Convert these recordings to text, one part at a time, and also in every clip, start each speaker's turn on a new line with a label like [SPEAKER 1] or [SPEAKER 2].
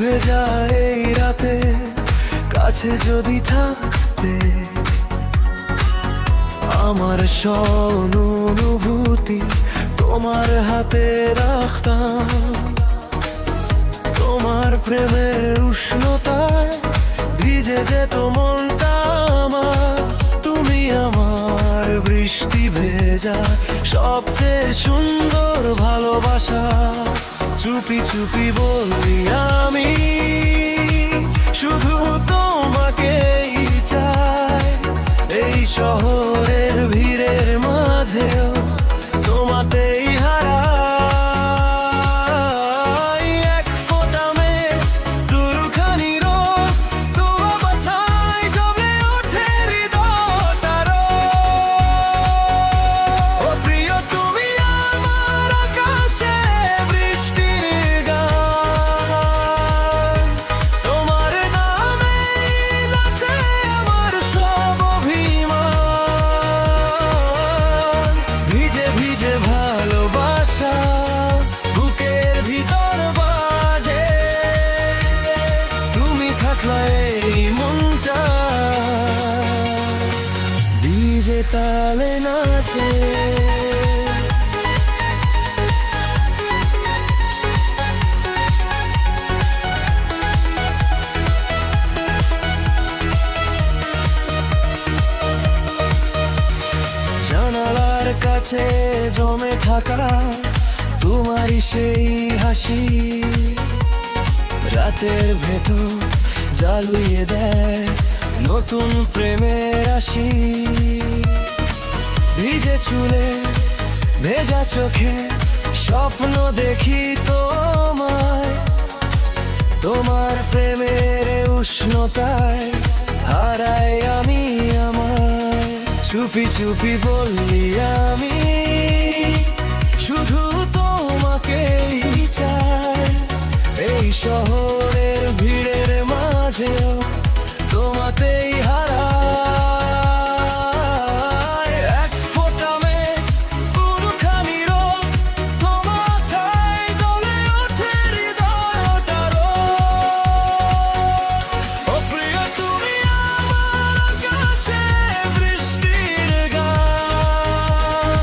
[SPEAKER 1] ভেজা এই রাতে কাছে যদি থাকতে, আমার সব অনুভূতি তোমার হাতে রাখতাম। তোমার প্রেমের উষ্ণতায় ভিজে যেত মনটা আমার। তুমি আমার বৃষ্টি ভেজা সবচেয়ে সুন্দর ভালোবাসা। চুপি চুপি বলি আমি শুধু তোমাকেই চাই। এই শহরের ভিড়ের মাঝেও তোমাতেই হারাই। এক ফোঁটা মেঘ, দুখানি রোদ, তোমার বাছাই জমে ওঠে হৃদয়টারও। ও প্রিয়, তুমি আমার আকাশে বৃষ্টির গান। তোমার নামে নাচে আমার সব অভিমান। ভিজে ভিজে ভালোবাসা বুকের ভিতর বাজে। তুমি থাকলে এই মনটা ভিজে তালে নাচে। জানালার কাছে জমে থাকা তোমারই সেই হাসি রাতের ভেতর জ্বালিয়ে দেয় নতুন প্রেমের রাশি। ভিজে চুলে ভেজা চোখে স্বপ্ন দেখি তোমায়। তোমার প্রেমের উষ্ণতায় হারাই আমি আমায়। চুপি চুপি বললি আমি শুধু তোমাকেই চাই। এই শহরের ভিড়ের মাঝেও তোমাতেই হারাই। এক ফোঁটা মেঘ, দুখানি রোদ, তোমার ছায় জ্বলে ওঠে হৃদয়টারও। ও প্রিয়, তুমি আমার আকাশে বৃষ্টির গান।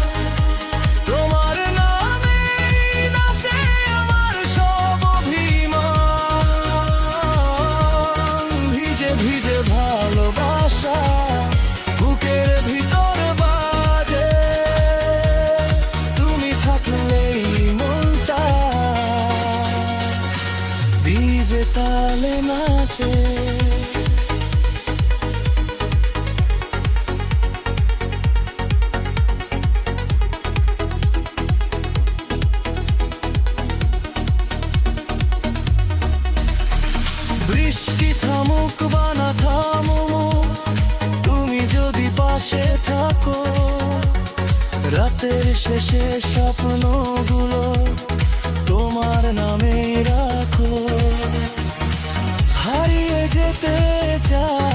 [SPEAKER 1] তোমার নামে নাচে আমার সব অভিমান। ভিজে ভিজে ভালোবাসা বুকের ভিতর বাজে। তুমি থাকলেই মনটা ভিজে তালে নাচে। বৃষ্টি থামুক বা না থামুক, তুমি যদি পাশে থাকো। রাতের শেষে স্বপ্নগুলো তোমার নামে রাখো। হারিয়ে যেতে চাই